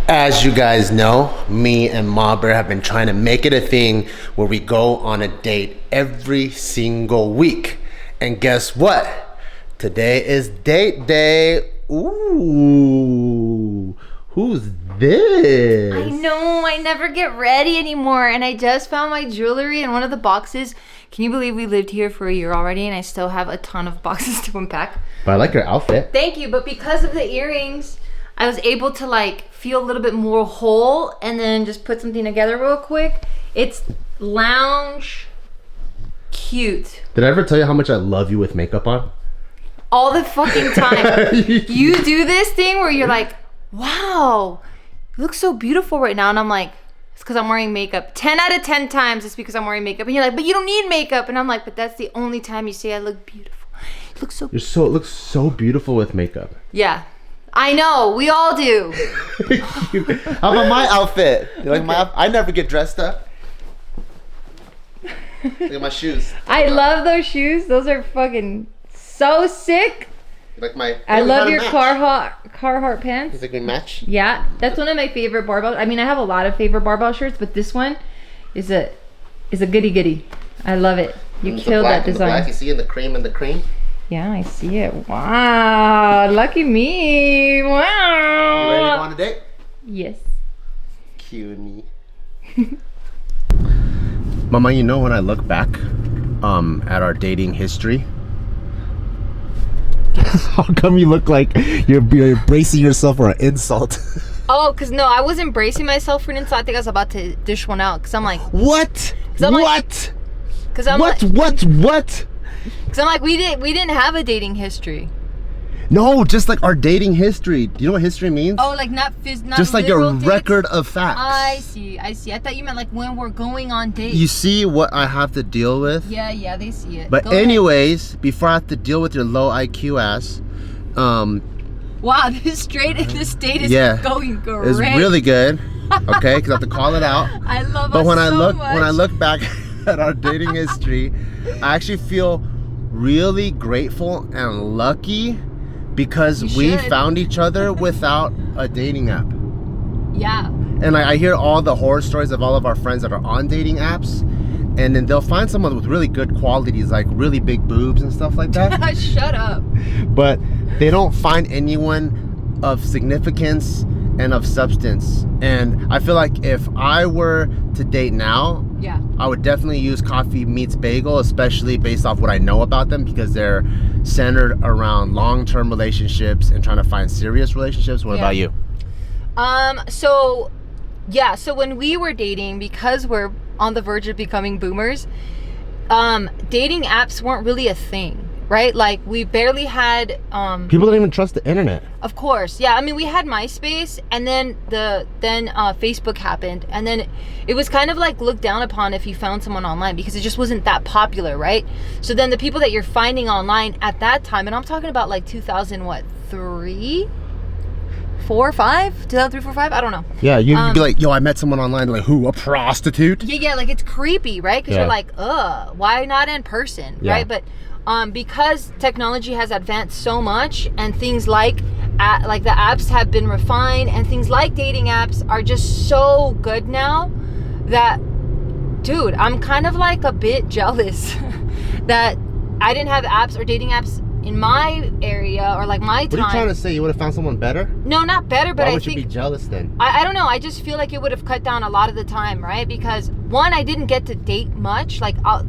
As you guys know, me and Ma Bear have been trying to make it a thing where we go on a date every single week. And guess what? Today is date day. Ooh, who's this? I know, I never get ready anymore. And I just found my jewelry in one of the boxes. Can you believe we lived here for a year already and I still have a ton of boxes to unpack? But I like your outfit. Thank you, but because of the earrings, I was able to like feel a little bit more whole and then just put something together real quick. It's lounge cute. Did I ever tell you how much I love you with makeup on? All the fucking time. You do this thing where you're like, wow, you look so beautiful right now. And I'm like, it's because I'm wearing makeup. 10 out of 10 times it's because I'm wearing makeup. And you're like, but you don't need makeup. And I'm like, but that's the only time you say I look beautiful. You look so beautiful. It looks so beautiful with makeup. Yeah. I know, we all do. How about my outfit? You like my outfit? I never get dressed up. Look at my shoes. I love those shoes. Those are fucking so sick. Like my. I love your Carhartt pants. You think we match? Yeah, that's one of my favorite barbell. I mean, I have a lot of favorite barbell shirts, but this one is a goody goody. I love it. You killed that design. The black, you see in the cream and the cream. Yeah, I see it. Wow, lucky me. Wow. You ready to go on a date? Yes. Cue me. Mama, you know when I look back at our dating history, how come you look like you're bracing yourself for an insult? Oh, because no, I was embracing myself for an insult. I think I was about to dish one out because I'm like, what? What? Because I'm what? Because I'm like, we didn't have a dating history. No, just like our dating history. Do you know what history means? Oh, like not just like your record of facts. I see. I thought you meant like when we're going on dates. You see what I have to deal with? Yeah, they see it. But anyways, before I have to deal with your low IQ ass, wow, this date is going great. It's really good. Okay, because I have to call it out. I love but us when much. When I look back at our dating history, I actually feel really grateful and lucky because we found each other without a dating app. Yeah. And like, I hear all the horror stories of all of our friends that are on dating apps, and then they'll find someone with really good qualities, like really big boobs and stuff like that. Shut up. But they don't find anyone of significance and of substance. And I feel like if I were to date now, yeah, I would definitely use Coffee Meets Bagel, especially based off what I know about them, because they're centered around long-term relationships and trying to find serious relationships. What about you? So when we were dating, because we're on the verge of becoming boomers, dating apps weren't really a thing. Right? Like we barely had people don't even trust the internet. Of course. Yeah. I mean, we had MySpace and then Facebook happened, and then it was kind of like looked down upon if you found someone online because it just wasn't that popular, right? So then the people that you're finding online at that time, and I'm talking about like 2003, 4, 5, 2003, 4, 5, I don't know. Yeah, you'd be like, yo, I met someone online. Like, who? A prostitute? Yeah, like it's creepy, right? Because you're like, why not in person, right? But because technology has advanced so much, and things like the apps have been refined, and things like dating apps are just so good now that, dude, I'm kind of like a bit jealous that I didn't have apps or dating apps in my area or like my time. What are you trying to say? You would have found someone better? No, not better, but Why would you be jealous then? I don't know. I just feel like it would have cut down a lot of the time, right? Because one, I didn't get to date much, like a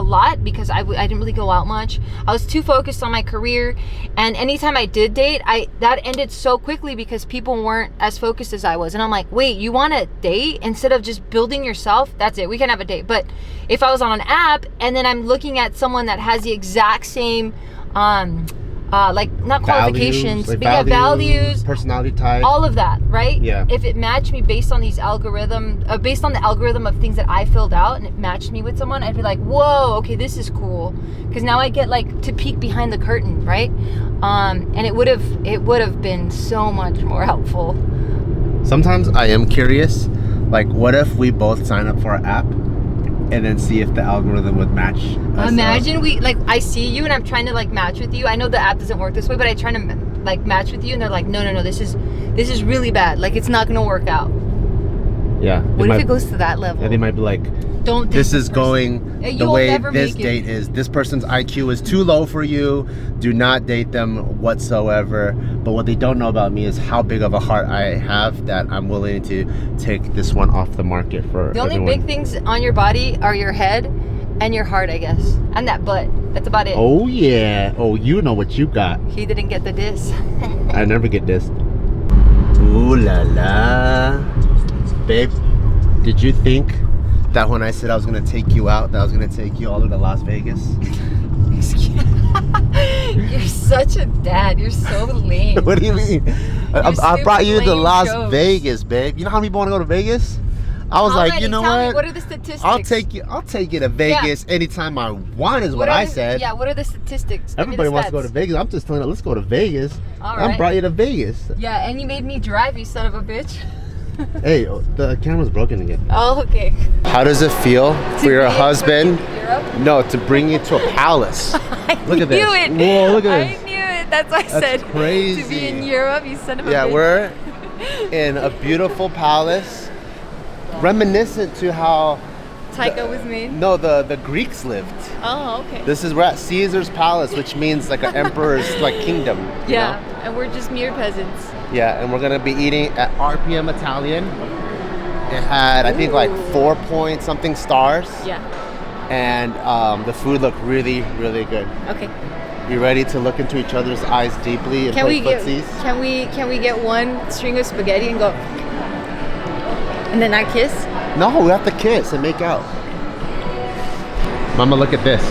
lot, because I didn't really go out much. I was too focused on my career, and anytime I did date, that ended so quickly because people weren't as focused as I was. And I'm like, wait, you want to date instead of just building yourself? That's it. We can have a date. But if I was on an app and then I'm looking at someone that has the exact same like not qualifications, like but values, personality type, all of that, right? Yeah. If it matched me based on these based on the algorithm of things that I filled out, and it matched me with someone, I'd be like, whoa, okay, this is cool, because now I get like to peek behind the curtain, right? And it would have been so much more helpful. Sometimes I am curious, like, what if we both sign up for an app and then see if the algorithm would match us. Imagine I see you and I'm trying to like match with you. I know the app doesn't work this way, but I try to like match with you, and they're like, no, this is really bad. Like, it's not gonna work out. Yeah. What if it goes to that level? Yeah, they might be like, don't. This is going the way this make date is. This person's IQ is too low for you. Do not date them whatsoever. But what they don't know about me is how big of a heart I have that I'm willing to take this one off the market for The only everyone. big things on your body are your head and your heart, I guess, and that butt. That's about it. Oh yeah. Oh, you know what you got. He didn't get the diss. I never get this. Ooh la la. Babe, did you think that when I said I was gonna take you out, that I was gonna take you all the way to Las Vegas? You're such a dad. You're so lame. What do you mean? I brought you to lame Las jokes. Vegas, babe. You know how many people want to go to Vegas? I was like, you know Tell me, what? what are the statistics? I'll take you to Vegas anytime I want is what I said. Yeah, what are the statistics? Give me the Everybody wants to go stats. to Vegas. I'm just telling you, let's go to Vegas. All I right. brought you to Vegas. Yeah, and you made me drive, you son of a bitch. Hey, the camera's broken again. Oh, okay. How does it feel for your be husband? in Europe? No, to bring you to a palace. Look at this. Knew it. Whoa, look at this. I knew it. That's why I said crazy. to be in Europe, you son of a Yeah, bitch. we're in a beautiful palace, reminiscent to how Taika was made. no the Greeks lived. Oh, okay. We're at Caesar's palace, which means like an emperor's like kingdom. you Yeah, know? and we're just mere peasants. Yeah, and we're gonna be eating at RPM Italian. It had I think like 4 point something stars. Yeah. And the food looked really, really good. Okay. You ready to look into each other's eyes deeply and Can play we get footsies? can we get one string of spaghetti and go and then I kiss? No, we have to kiss and make out. Mama, look at this.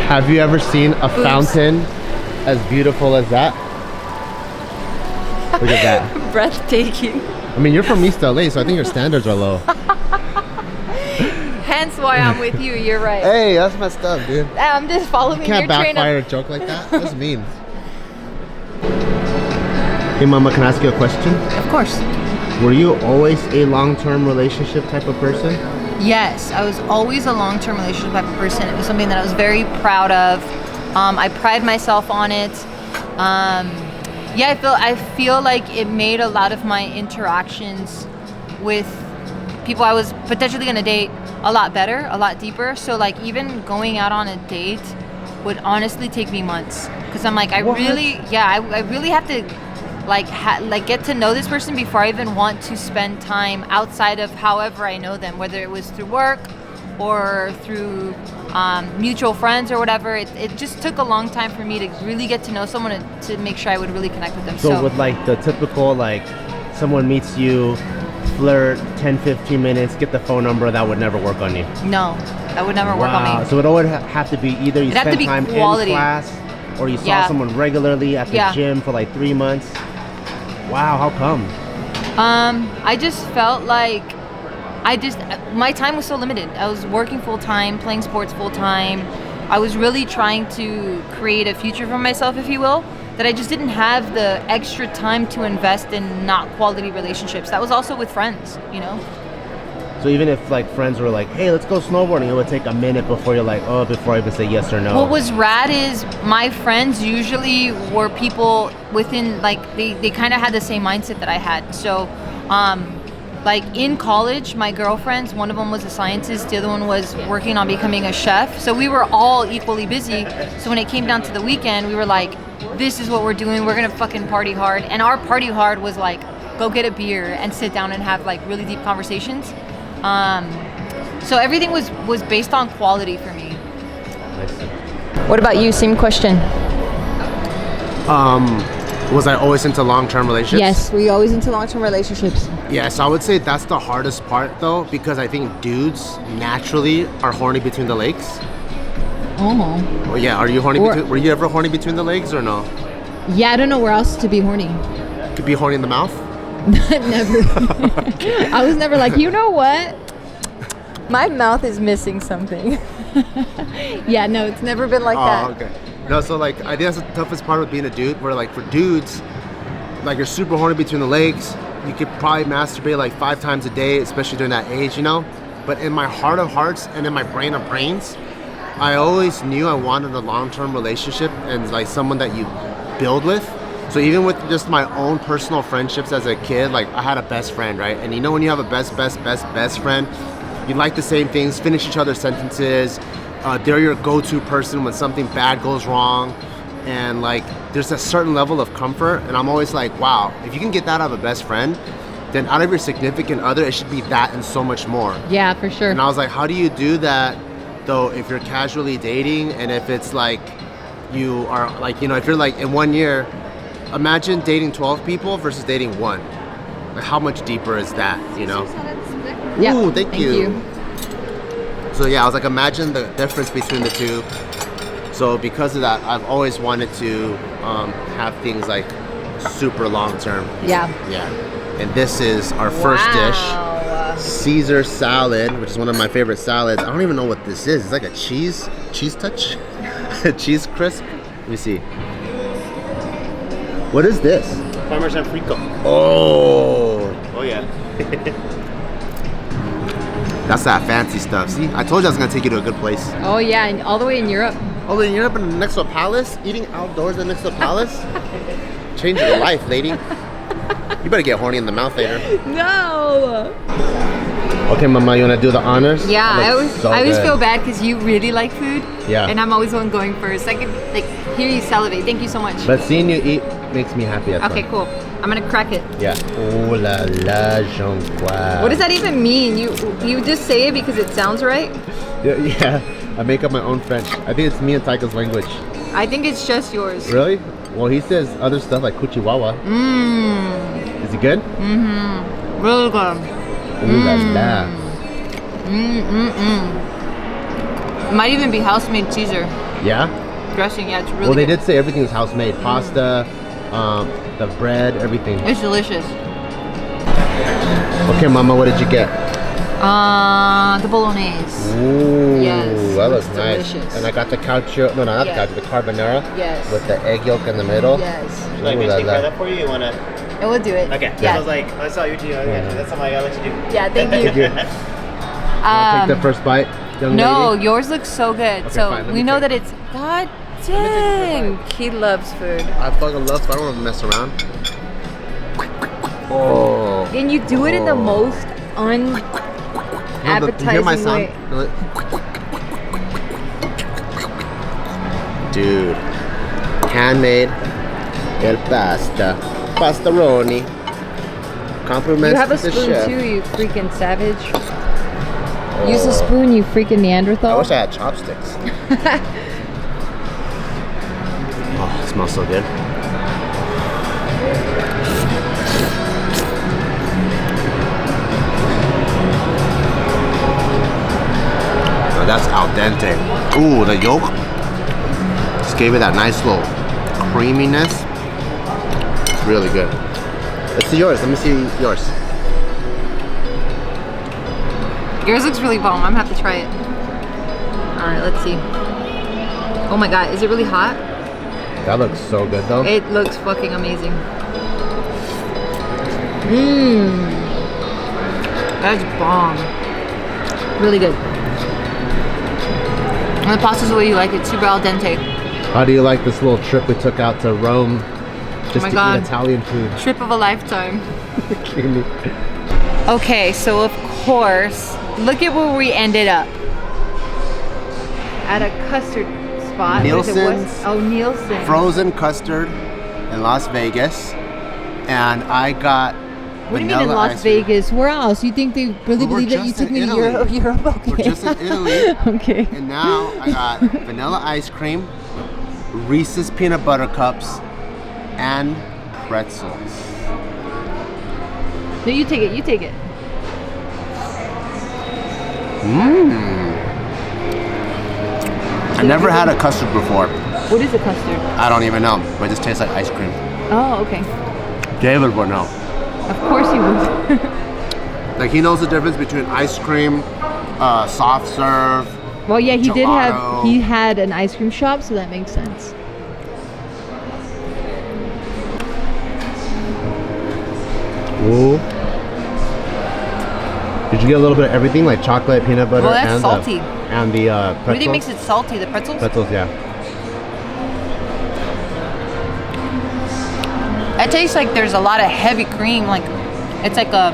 Have you ever seen a fountain as beautiful as that? Look at that. Breathtaking. I mean, you're from East LA, so I think your standards are low. Hence why I'm with you. You're right. Hey, that's messed up, dude. I'm just following You can't your train backfire of. a joke like that. That's mean. Hey, Mama, can I ask you a question? Of course. Were you always a long-term relationship type of person? Yes, I was always a long-term relationship type of person. It was something that I was very proud of. I pride myself on it. Yeah, I feel like it made a lot of my interactions with people I was potentially gonna date a lot better, a lot deeper. So like even going out on a date would honestly take me months because I'm like I really have to like get to know this person before I even want to spend time outside of however I know them, whether it was through work or through mutual friends or whatever. It just took a long time for me to really get to know someone to make sure I would really connect with them. So with like the typical like someone meets you, flirt 10-15 minutes, get the phone number, that would never work on you. No, that would never work on me. So it would have to be either you It'd have to spend be time quality. in class or you saw Yeah. someone regularly at the Yeah. gym for like 3 months. Wow, how come? I just felt like my time was so limited. I was working full time, playing sports full time. I was really trying to create a future for myself, if you will, that I just didn't have the extra time to invest in not quality relationships. That was also with friends, you know? So even if like friends were like, hey, let's go snowboarding, it would take a minute before you're like, oh, before I even say yes or no. What was rad is my friends usually were people within, like, they kind of had the same mindset that I had. So, like in college, my girlfriends, one of them was a scientist, the other one was working on becoming a chef. So we were all equally busy. So when it came down to the weekend, we were like, this is what we're doing. We're going to fucking party hard. And our party hard was like, go get a beer and sit down and have like really deep conversations. So everything was based on quality for me. What about you? Same question. Was I always into long-term relationships? Yes, were you always into long-term relationships? Yes, I would say that's the hardest part though, because I think dudes naturally are horny between the legs. Oh. Oh yeah, are you horny? Were you ever horny between the legs or no? Yeah, I don't know where else to be horny. Could be horny in the mouth? Never. I was never like, you know what? My mouth is missing something. Yeah, no, it's never been like that. Oh, okay. No, so like I think that's the toughest part of being a dude, where like for dudes, like you're super horny between the legs. You could probably masturbate like 5 times a day, especially during that age, you know? But in my heart of hearts and in my brain of brains, I always knew I wanted a long-term relationship and like someone that you build with. So even with just my own personal friendships as a kid, like I had a best friend, right? And you know when you have a best friend, you like the same things, finish each other's sentences. They're your go-to person when something bad goes wrong. And like there's a certain level of comfort. And I'm always like, wow, if you can get that out of a best friend, then out of your significant other, it should be that and so much more. Yeah, for sure. And I was like, how do you do that though if you're casually dating and if it's like you are like, you know, if you're like in 1 year, imagine dating 12 people versus dating one. Like how much deeper is that, you know? Yeah. Ooh, thank you. So yeah, I was like, imagine the difference between the two. So because of that, I've always wanted to have things like super long term. Yeah. Yeah. And this is our first dish, Caesar salad, which is one of my favorite salads. I don't even know what this is. It's like a cheese touch, a cheese crisp. Let me see. What is this? Parmesan frico. Oh. Oh yeah. That's that fancy stuff. See, I told you I was gonna take you to a good place. Oh yeah, and all the way in Europe. Oh, in Europe and next to a palace, eating outdoors next to a palace. Change your life, lady. You better get horny in the mouth later. No. Okay, Mama, you wanna do the honors? Yeah, I always good. feel bad because you really like food. Yeah. And I'm always the one going first. I can like hear you salivate. Thank you so much. But seeing you eat makes me happy. Okay, cool. I'm gonna crack it. Yeah. Oh la la, Jean-Claude. What does that even mean? You just say it because it sounds right? Yeah. I make up my own French. I think it's me and Taika's language. I think it's just yours. Really? Well, he says other stuff like kuchiwawa. Mmm. Is he good? Mm-hmm. Really good. Ooh la la. Might even be house-made Caesar Yeah? dressing. Yeah, it's really Well, they good. did say everything's house-made. Pasta, the bread, everything. It's delicious. Okay, Mama, what did you get? The bolognese. Ooh, Yes, that looks it's nice. delicious. And I got the cacio, no, not Yeah. the cacio, the carbonara. Yes. With the egg yolk in the middle. Yes. Should I Ooh la take care la. of that for you? You wanna? It will do it. Okay. Yeah. I was like, I saw you do. That's something I gotta let you do. Yeah, thank you. Thank you. Take the first bite, young No, lady. yours looks so good. Okay, So fine, let we me know take- that it's God take the dang. first He loves food. I fucking love, so I don't want to mess around. Oh. And you do it in the Oh. most No, but you hear my unappetizing sound? way. Dude, handmade el pasta, pastaroni. Compliments You have a to the spoon chef. too, you freaking savage. Use a spoon, you freaking Neanderthal. I wish I had chopsticks. Oh, it smells so good. Oh, that's al dente. Ooh, the yolk just gave it that nice little creaminess. It's really good. Let's see yours. Let me see yours. Yours looks really bomb. I'm gonna have to try it. Alright, let's see. Oh my god, is it really hot? That looks so good though. It looks fucking amazing. Mmm. That's bomb. Really good. And the pasta's the way you like it, super al dente. How do you like this little trip we took out to Rome just my to God. eat Italian food? Trip of a lifetime. Okay, so of course, look at where we ended up. At a custard spot. What is it? Nielsen's. Oh, Nielsen. Frozen custard in Las Vegas, and I got What do you mean in Las Vegas? Where else? You think they really We're believe that you just took in me to Italy. Europe? Okay. We're just in Italy. Okay. And now I got vanilla ice cream, Reese's peanut butter cups, and pretzels. No, you take it. You take it. Mmm. I never had a custard before. What is a custard? I don't even know, but it just tastes like ice cream. Oh, okay. David would know. Of course you would. Like he knows the difference between ice cream, soft serve. Well, yeah, he did have. Gelato. He had an ice cream shop, so that makes sense. Ooh. Did you get a little bit of everything, like chocolate, peanut butter, Well, that's and salty. the pretzels? What do you think makes it salty? The pretzels? Pretzels, yeah. tastes like there's a lot of heavy cream. Like it's like a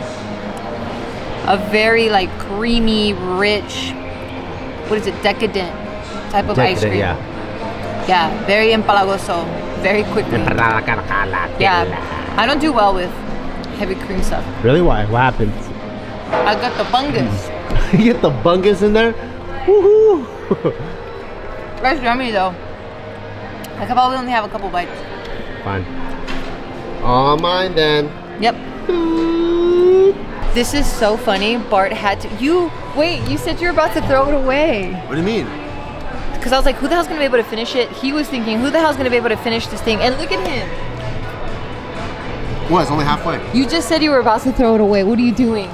very like creamy, rich, what is it, decadent type of ice cream. Yeah. Yeah, very empalagoso, very quickly. Yeah, I don't do well with heavy cream stuff. Really? Why? What happened? I got the bungus. You get the bungus in there? Woohoo! That's yummy though. I could probably only have a couple bites. Fine. All mine then. Yep. This is so funny. Bart had to. You said you were about to throw it away. What do you mean? Because I was like, who the hell's gonna be able to finish it? He was thinking, who the hell's gonna be able to finish this thing? And look at him. What? It's only halfway. You just said you were about to throw it away. What are you doing?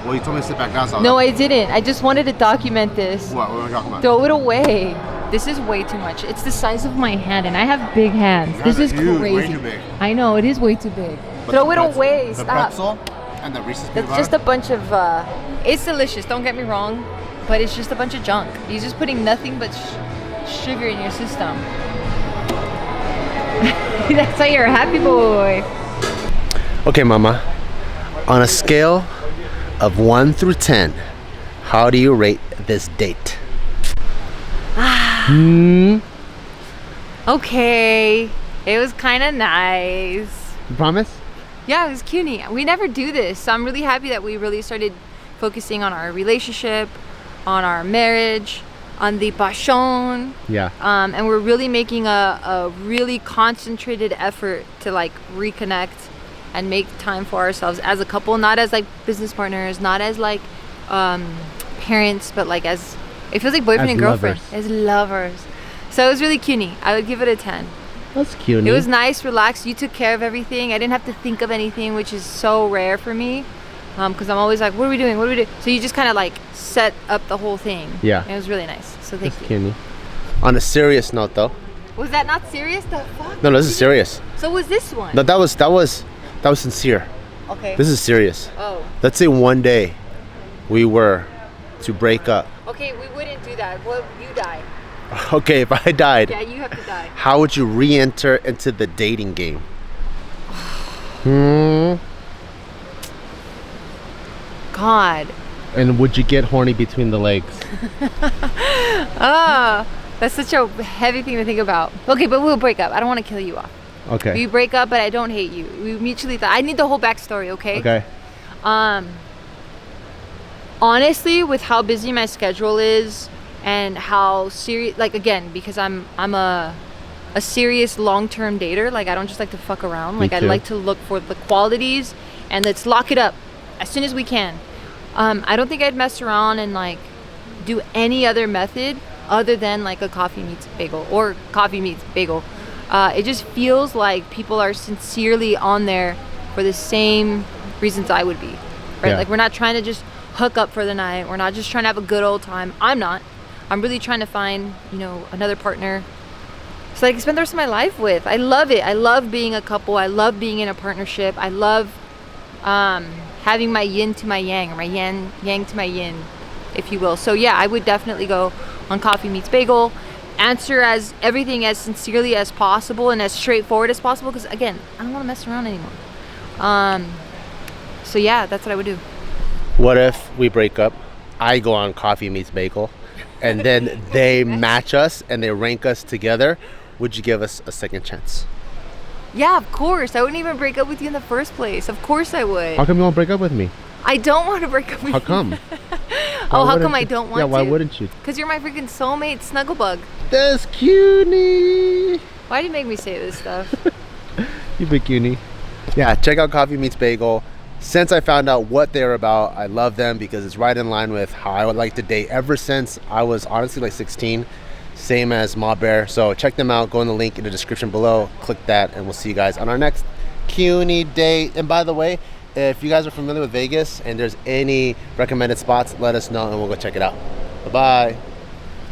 Well, you told me to sit back down. So No, I didn't. I just wanted to document this. What are we talking about? Throw it away. This is way too much. It's the size of my hand, and I have big hands. This is huge, crazy. way too big. I know, it is way too big. But Throw the it pretzel- away. The Stop. pretzel and the Reese's peanut That's butter. just a bunch of. It's delicious. Don't get me wrong, but it's just a bunch of junk. You're just putting nothing but sugar in your system. That's why you're a happy boy. Okay, Mama. On a scale of 1 through 10, how do you rate this date? Okay, it was kind of nice. You promise? Yeah, it was cutie. We never do this, so I'm really happy that we really started focusing on our relationship, on our marriage, on the passion. Yeah. And we're really making a really concentrated effort to like reconnect and make time for ourselves as a couple, not as like business partners, not as like parents, but like as, it feels like boyfriend As and girlfriend, lovers. as lovers. So it was really cutie. I would give it a 10. That's cute. It was nice, relaxed. You took care of everything. I didn't have to think of anything, which is so rare for me. Because I'm always like, what are we doing? What are we doing? So you just kind of like set up the whole thing. Yeah. And it was really nice. So thank That's you. cute. On a serious note, though. Was that not serious? The fuck? No, this is serious. So was this one? No, that was sincere. Okay. This is serious. Oh. Let's say one day we were to break up. Okay, we wouldn't do that. Well, you die. Okay, if I died, Yeah, you have to die. how would you re-enter into the dating game? God. And would you get horny between the legs? Ah, that's such a heavy thing to think about. Okay, but we'll break up. I don't want to kill you off. Okay. We break up, but I don't hate you. We mutually thought. I need the whole backstory, okay? Okay. Honestly, with how busy my schedule is and how serious, like again, because I'm a serious long-term dater. Like I don't just like to fuck around. Like I too. like to look for the qualities and let's lock it up as soon as we can. I don't think I'd mess around and like do any other method other than like a coffee meets bagel or coffee meets bagel. It just feels like people are sincerely on there for the same reasons I would be, right? Yeah. Like we're not trying to just hook up for the night. We're not just trying to have a good old time. I'm not. I'm really trying to find, another partner so I can spend the rest of my life with. I love it. I love being a couple. I love being in a partnership. I love having my yin to my yang, or my yang to my yin, if you will. So yeah, I would definitely go on Coffee Meets Bagel. Answer as everything as sincerely as possible and as straightforward as possible, because again, I don't want to mess around anymore. So yeah, that's what I would do. What if we break up, I go on Coffee Meets Bagel, and then they match us and they rank us together? Would you give us a second chance? Yeah, of course. I wouldn't even break up with you in the first place. Of course I would. How come you won't break up with me? I don't want to break up with How you. come? Oh, how wouldn't come I you? don't want Yeah, to? why wouldn't you? Because you're my freaking soulmate snugglebug. That's cutie. Why do you make me say this stuff? You big cutie. Yeah, check out Coffee Meets Bagel. Since I found out what they're about, I love them because it's right in line with how I would like to date ever since I was honestly like 16. Same as Ma Bear. So check them out. Go in the link in the description below. Click that and we'll see you guys on our next cutie date. And by the way, if you guys are familiar with Vegas and there's any recommended spots, let us know and we'll go check it out. Bye-bye.